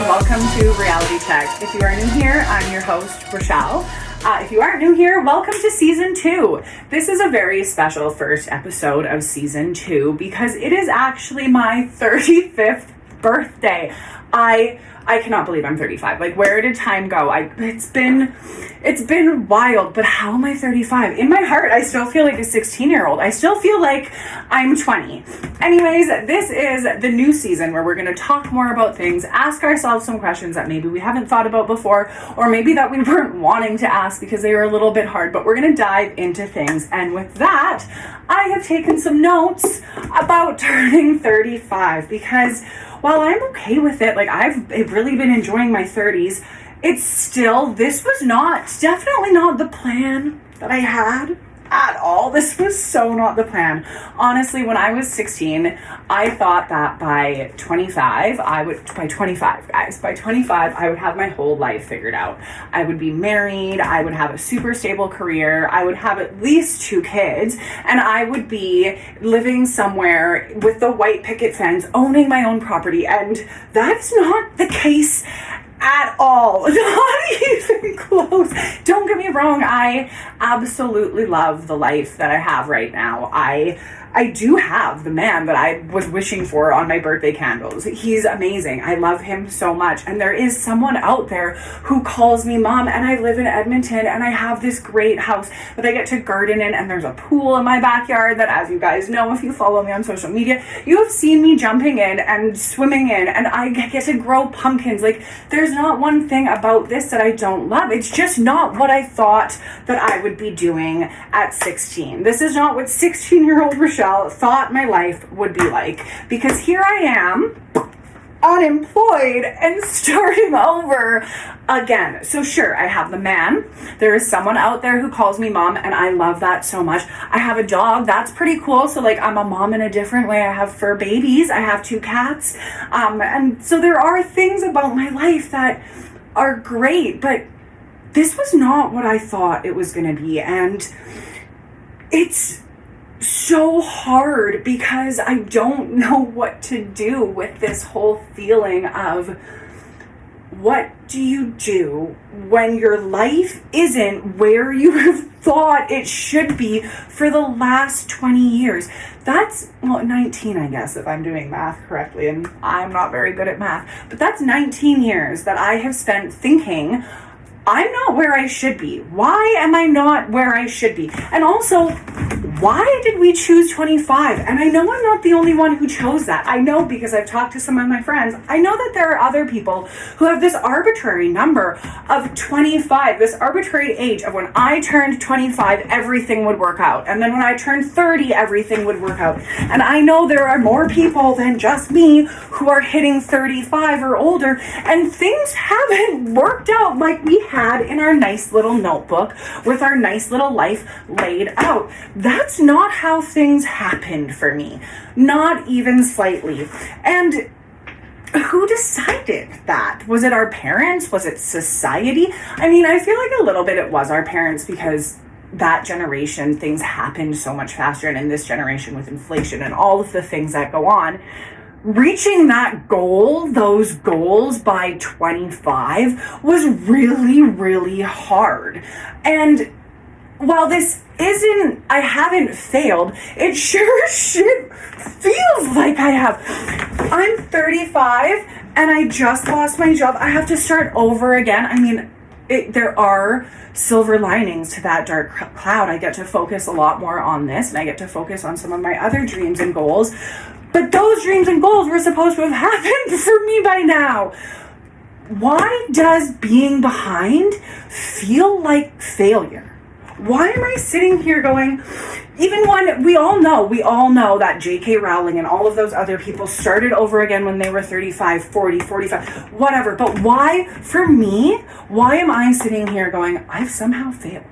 welcome to Reality Check. If you are new here, I'm your host, Rochelle. If you aren't new here, welcome to Season 2. This is a very special first episode of Season 2 because it is actually my 35th birthday. I cannot believe I'm 35. Like, where did time go? It's been wild, but how am I 35? In my heart, I still feel like a 16-year-old. I still feel like I'm 20. Anyways, this is the new season where we're going to talk more about things, ask ourselves some questions that maybe we haven't thought about before, or maybe that we weren't wanting to ask because they were a little bit hard, but we're going to dive into things. And with that, I have taken some notes about turning 35 because while I'm okay with it, like I've really been enjoying my 30s, this was definitely not the plan that I had at all. This was so not the plan. Honestly, when I was 16, I thought that by 25, I would have my whole life figured out. I would be married, I would have a super stable career, I would have at least 2 kids, and I would be living somewhere with the white picket fence, owning my own property, and that's not the case at all. Not even close. Don't get me wrong, I absolutely love the life that I have right now. I do have the man that I was wishing for on my birthday candles. He's amazing. I love him so much. And there is someone out there who calls me mom, and I live in Edmonton, and I have this great house that I get to garden in, and there's a pool in my backyard that, as you guys know, if you follow me on social media, you have seen me jumping in and swimming in, and I get to grow pumpkins. Like, there's not one thing about this that I don't love. It's just not what I thought that I would be doing at 16. This is not what 16-year-old Rochelle thought my life would be like, because here I am, unemployed and starting over again. So sure, I have the man. There is someone out there who calls me mom, and I love that so much. I have a dog. That's pretty cool. So like, I'm a mom in a different way. I have fur babies. I have 2 cats. And so there are things about my life that are great, but this was not what I thought it was going to be. And it's so hard because I don't know what to do with this whole feeling of, what do you do when your life isn't where you have thought it should be for the last 20 years? That's, 19, I guess, if I'm doing math correctly, and I'm not very good at math, but that's 19 years that I have spent thinking, I'm not where I should be. Why am I not where I should be? And also, why did we choose 25? And I know I'm not the only one who chose that. I know because I've talked to some of my friends. I know that there are other people who have this arbitrary number of 25, this arbitrary age of when I turned 25, everything would work out. And then when I turned 30, everything would work out. And I know there are more people than just me who are hitting 35 or older, and things haven't worked out like we had in our nice little notebook with our nice little life laid out. That's not how things happened for me. Not even slightly. And who decided that? Was it our parents? Was it society? I mean, I feel like a little bit it was our parents, because that generation, things happened so much faster. And in this generation, with inflation and all of the things that go on, reaching that goal, those goals by 25 was really, really hard. And while this isn't, I haven't failed, it sure shit feels like I have. I'm 35 and I just lost my job. I have to start over again. I mean, there are silver linings to that dark cloud. I get to focus a lot more on this, and I get to focus on some of my other dreams and goals. But those dreams and goals were supposed to have happened for me by now. Why does being behind feel like failure? Why am I sitting here going, even when we all know that J.K. Rowling and all of those other people started over again when they were 35, 40, 45, whatever. But why, for me, why am I sitting here going, I've somehow failed?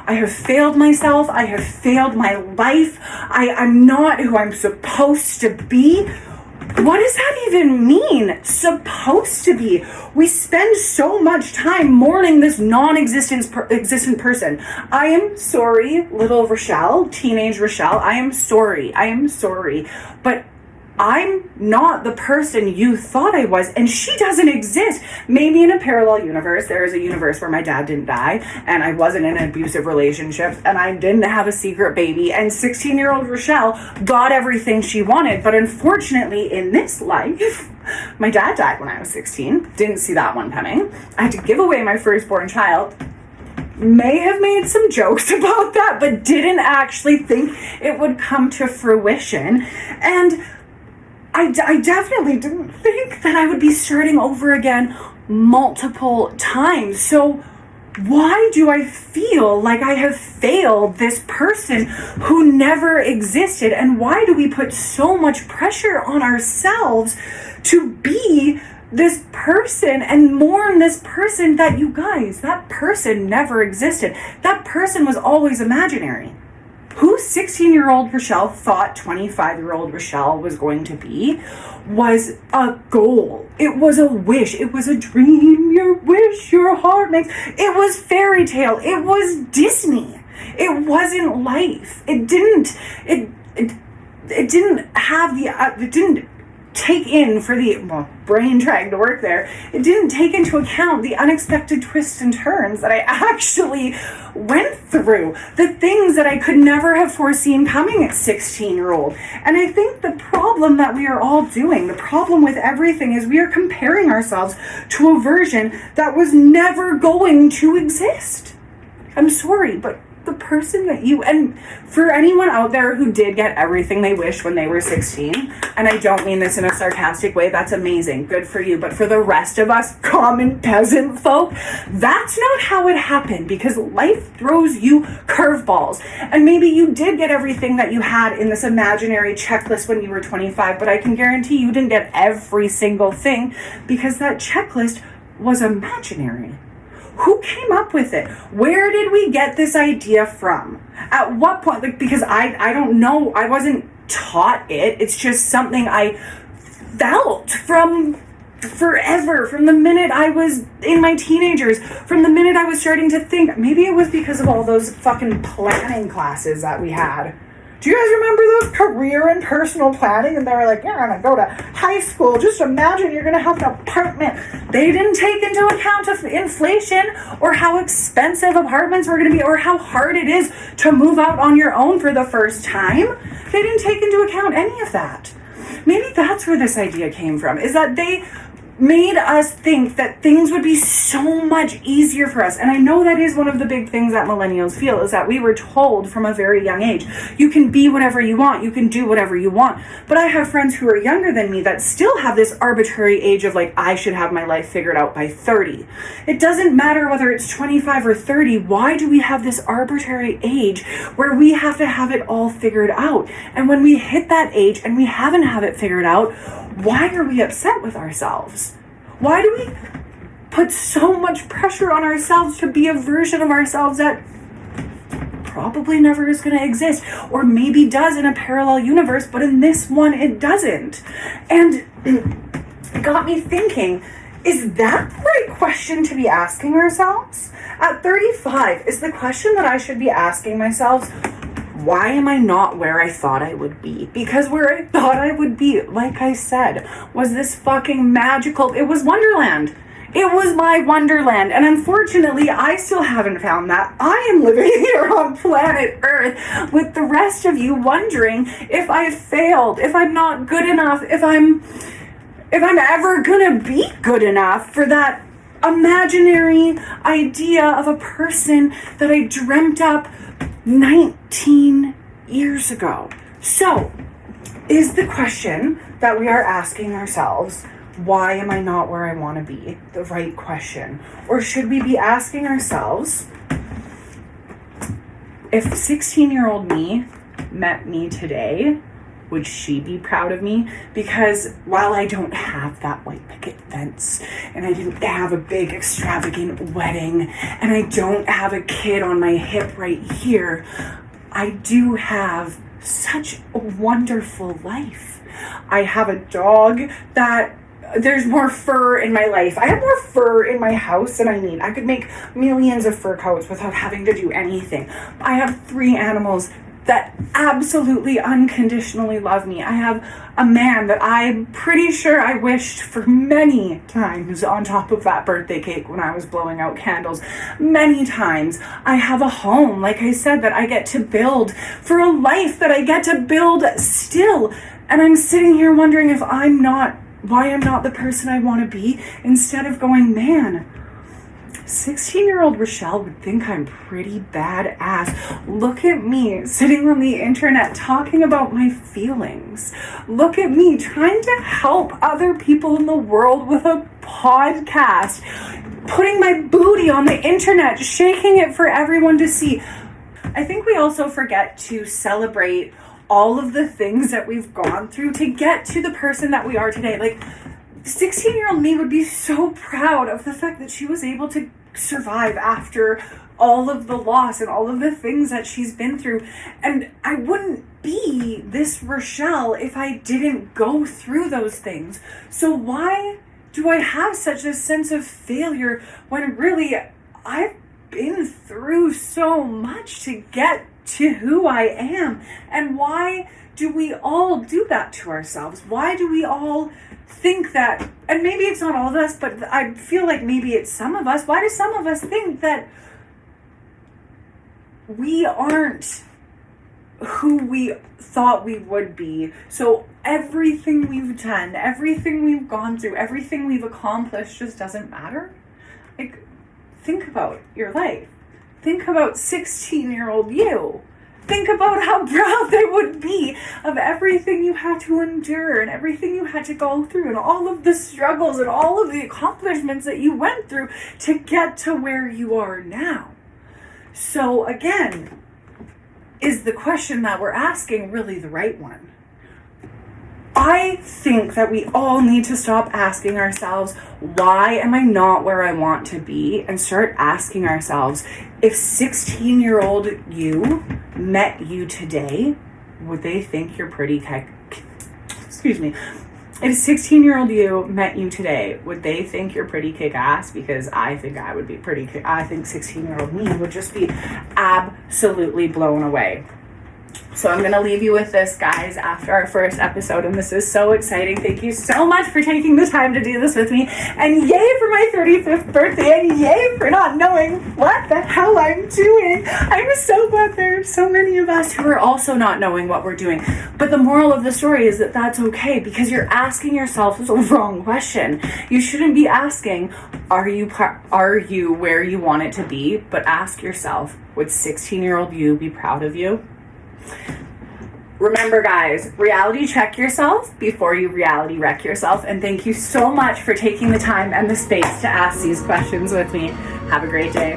I have failed myself. I have failed my life. I'm not who I'm supposed to be. What does that even mean? Supposed to be. We spend so much time mourning this non-existent person. I am sorry, little Rochelle, teenage Rochelle. I am sorry. But I'm not the person you thought I was, and she doesn't exist. Maybe in a parallel universe, there is a universe where my dad didn't die, and I wasn't in an abusive relationship, and I didn't have a secret baby, and 16-year-old Rochelle got everything she wanted. But unfortunately, in this life, my dad died when I was 16. Didn't see that one coming. I had to give away my firstborn child. May have made some jokes about that, but didn't actually think it would come to fruition. And I definitely didn't think that I would be starting over again multiple times. So why do I feel like I have failed this person who never existed? And why do we put so much pressure on ourselves to be this person and mourn this person that, you guys, that person never existed? That person was always imaginary. Who 16-year-old Rochelle thought 25-year-old Rochelle was going to be was a goal. It was a wish. It was a dream. Your wish, your heart makes. It was fairy tale. It was Disney. It wasn't life. It didn't have the, it didn't take in for the, well, brain trying to work there, it didn't take into account the unexpected twists and turns that I actually went through, the things that I could never have foreseen coming at 16-year-old. And I think the problem that we are all doing, the problem with everything, is we are comparing ourselves to a version that was never going to exist. I'm sorry, but the person that you, and for anyone out there who did get everything they wished when they were 16, and I don't mean this in a sarcastic way, that's amazing, good for you, but for the rest of us common peasant folk, that's not how it happened, because life throws you curveballs. And maybe you did get everything that you had in this imaginary checklist when you were 25, but I can guarantee you didn't get every single thing, because that checklist was imaginary. Who came up with it? Where did we get this idea from? At what point? Like, because I don't know. I wasn't taught it. It's just something I felt from forever, from the minute I was in my teenagers, from the minute I was starting to think. Maybe it was because of all those fucking planning classes that we had. Do you guys remember those career and personal planning? And they were like, you're going to go to high school. Just imagine you're going to have an apartment. They didn't take into account of inflation or how expensive apartments were going to be or how hard it is to move out on your own for the first time. They didn't take into account any of that. Maybe that's where this idea came from, is that they made us think that things would be so much easier for us. And I know that is one of the big things that millennials feel, is that we were told from a very young age, you can be whatever you want, you can do whatever you want. But I have friends who are younger than me that still have this arbitrary age of like, I should have my life figured out by 30. It doesn't matter whether it's 25 or 30. Why do we have this arbitrary age where we have to have it all figured out? And when we hit that age and we haven't have it figured out, why are we upset with ourselves? Why do we put so much pressure on ourselves to be a version of ourselves that probably never is going to exist, or maybe does in a parallel universe, but in this one it doesn't? And it got me thinking, is that the right question to be asking ourselves? At 35, is the question that I should be asking myself, why am I not where I thought I would be? Because where I thought I would be, like I said, was this fucking magical, it was Wonderland. It was my Wonderland. And unfortunately, I still haven't found that. I am living here on planet Earth with the rest of you wondering if I failed, if I'm not good enough, if I'm ever gonna be good enough for that imaginary idea of a person that I dreamt up 19 years ago. So, is the question that we are asking ourselves, why am I not where I want to be, the right question? Or should we be asking ourselves, if 16-year-old me met me today, would she be proud of me? Because while I don't have that white picket fence, and I didn't have a big extravagant wedding, and I don't have a kid on my hip right here, I do have such a wonderful life. I have a dog that there's more fur in my life. I have more fur in my house than I need. I could make millions of fur coats without having to do anything. I have 3 animals that absolutely unconditionally love me. I have a man that I'm pretty sure I wished for many times on top of that birthday cake when I was blowing out candles. Many times. I have a home, like I said, that I get to build, for a life that I get to build still. And I'm sitting here wondering why I'm not the person I want to be, instead of going, man, 16-year-old Rochelle would think I'm pretty badass. Look at me sitting on the internet talking about my feelings. Look at me trying to help other people in the world with a podcast. Putting my booty on the internet, shaking it for everyone to see. I think we also forget to celebrate all of the things that we've gone through to get to the person that we are today. Like, 16-year-old me would be so proud of the fact that she was able to survive after all of the loss and all of the things that she's been through. And I wouldn't be this Rochelle if I didn't go through those things. So why do I have such a sense of failure when really I've been through so much to get to who I am? And why do we all do that to ourselves? Why do we all think that, and maybe it's not all of us, but I feel like maybe it's some of us, why do some of us think that we aren't who we thought we would be? So everything we've done, everything we've gone through, everything we've accomplished just doesn't matter? Like, think about your life. Think about 16-year-old you. Think about how proud they would be of everything you had to endure and everything you had to go through and all of the struggles and all of the accomplishments that you went through to get to where you are now. So again, is the question that we're asking really the right one? I think that we all need to stop asking ourselves, why am I not where I want to be? And start asking ourselves, if 16-year-old you met you today, would they think you're pretty excuse me. If 16-year-old you met you today, would they think you're pretty kick-ass? Because I think I would be I think 16-year-old me would just be absolutely blown away. So I'm going to leave you with this, guys, after our first episode, and this is so exciting. Thank you so much for taking the time to do this with me, and yay for my 35th birthday, and yay for not knowing what the hell I'm doing. I'm so glad there are so many of us who are also not knowing what we're doing. But the moral of the story is that that's okay, because you're asking yourself the wrong question. You shouldn't be asking, are you where you want it to be? But ask yourself, would 16-year-old you be proud of you? Remember, guys, reality check yourself before you reality wreck yourself. And thank you so much for taking the time and the space to ask these questions with me. Have a great day.